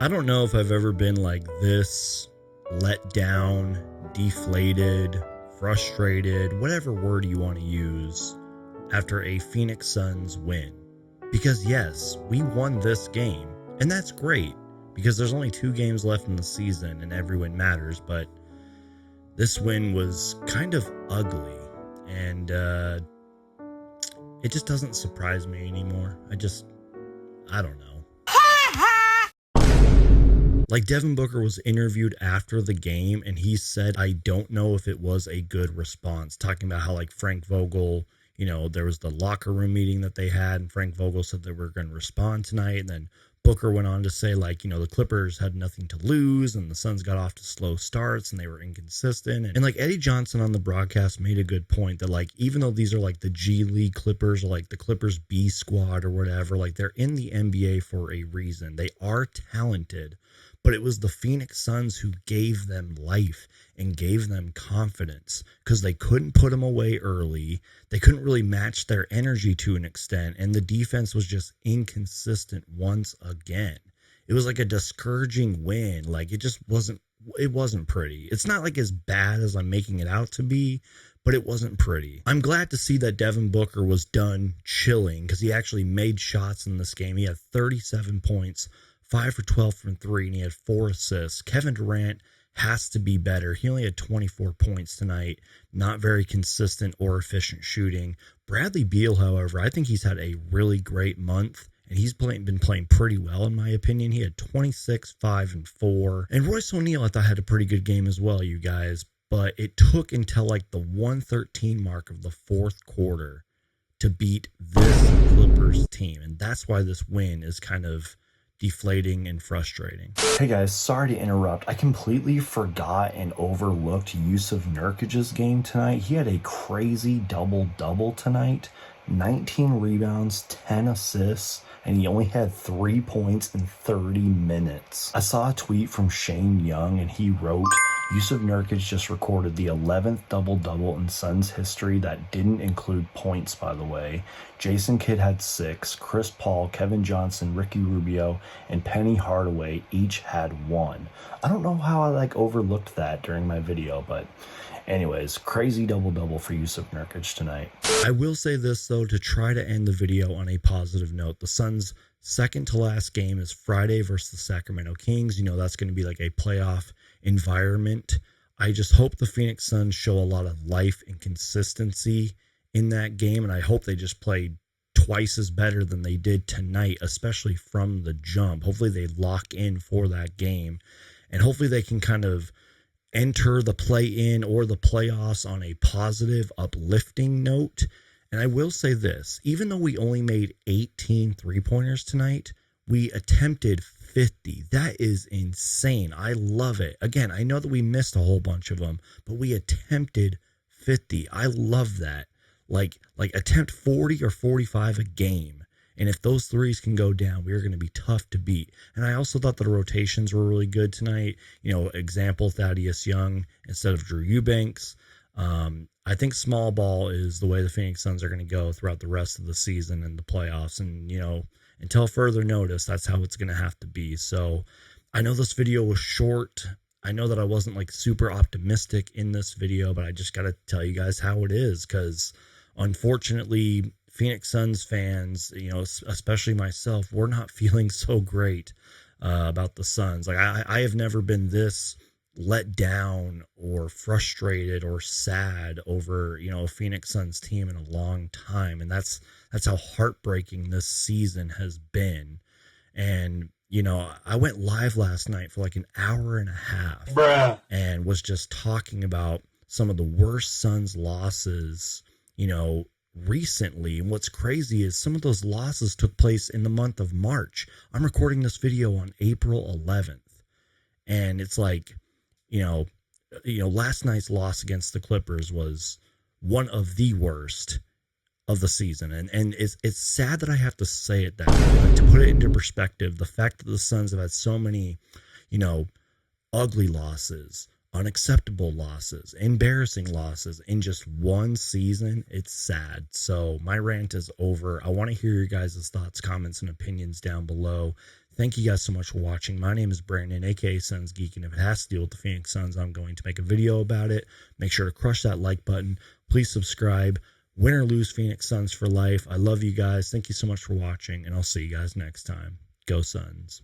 I don't know if I've ever been like this, let down, deflated, frustrated, whatever word you want to use, after a Phoenix Suns win. Because yes, we won this game, and that's great, because there's only 2 games left in the season and every win matters, but this win was kind of ugly, and it just doesn't surprise me anymore. I don't know. Like, Devin Booker was interviewed after the game, and he said, I don't know if it was a good response, talking about how, like, Frank Vogel, you know, there was the locker room meeting that they had, and Frank Vogel said they were going to respond tonight, and then Booker went on to say, like, you know, the Clippers had nothing to lose, and the Suns got off to slow starts, and they were inconsistent. And like, Eddie Johnson on the broadcast made a good point that, like, even though these are like the G League Clippers, or like the Clippers B squad or whatever, like, they're in the NBA for a reason. They are talented, but it was the Phoenix Suns who gave them life and gave them confidence, because they couldn't put them away early. They couldn't really match their energy to an extent, and the defense was just inconsistent once again. It was like a discouraging win. Like, it wasn't pretty. It's not like as bad as I'm making it out to be, but it wasn't pretty. I'm glad to see that Devin Booker was done chilling, because he actually made shots in this game. He had 37 points, 5 for 12 from 3, and he had 4 assists. Kevin Durant has to be better. He only had 24 points tonight. Not very consistent or efficient shooting. Bradley Beal, however, I think he's had a really great month, and he's been playing pretty well, in my opinion. He had 26, 5, and 4. And Royce O'Neal, I thought, had a pretty good game as well, you guys. But it took until like the 113 mark of the 4th quarter to beat this Clippers team. And that's why this win is kind of deflating and frustrating. Hey guys, sorry to interrupt. I completely forgot and overlooked Yusuf Nurkic's game tonight. He had a crazy double-double tonight. 19 rebounds, 10 assists, and he only had 3 points in 30 minutes. I saw a tweet from Shane Young, and he wrote, Yusuf Nurkic just recorded the 11th double-double in Suns history that didn't include points, by the way. Jason Kidd had 6, Chris Paul, Kevin Johnson, Ricky Rubio, and Penny Hardaway each had 1. I don't know how I overlooked that during my video, but anyways, crazy double-double for Yusuf Nurkic tonight. I will say this, though, to try to end the video on a positive note. The Suns' second to last game is Friday versus the Sacramento Kings. You know, that's going to be like a playoff environment. I just hope the Phoenix Suns show a lot of life and consistency in that game, and I hope they just play twice as better than they did tonight, especially from the jump. Hopefully they lock in for that game, and hopefully they can kind of enter the play-in or the playoffs on a positive, uplifting note. And I will say this, even though we only made 18 three-pointers tonight, we attempted 50. That is insane. I love it. Again, I know that we missed a whole bunch of them, but we attempted 50. I love that. Like attempt 40 or 45 a game. And if those threes can go down, we're going to be tough to beat. And I also thought the rotations were really good tonight. You know, example, Thaddeus Young instead of Drew Eubanks. I think small ball is the way the Phoenix Suns are going to go throughout the rest of the season and the playoffs. And, you know, until further notice, that's how it's going to have to be. So I know this video was short. I know that I wasn't like super optimistic in this video, but I just got to tell you guys how it is, because unfortunately, Phoenix Suns fans, you know, especially myself, we're not feeling so great about the Suns. Like, I have never been this let down or frustrated or sad over, you know, a Phoenix Suns team in a long time. And that's how heartbreaking this season has been. And, you know, I went live last night for like an hour and a half and was just talking about some of the worst Suns losses, you know, recently. And what's crazy is some of those losses took place in the month of March. I'm recording this video on April 11th. And it's like, you know, last night's loss against the Clippers was one of the worst of the season. And it's sad that I have to say it that way. Like, to put it into perspective, the fact that the Suns have had so many, you know, ugly losses, unacceptable losses, embarrassing losses in just one season. It's sad. So my rant is over. I want to hear your guys' thoughts, comments, and opinions down below. Thank you guys so much for watching. My name is Brandon, aka Suns Geek, and if it has to deal with the Phoenix Suns, I'm going to make a video about it. Make sure to crush that like button. Please subscribe. Win or lose, Phoenix Suns for life. I love you guys. Thank you so much for watching, and I'll see you guys next time. Go Suns.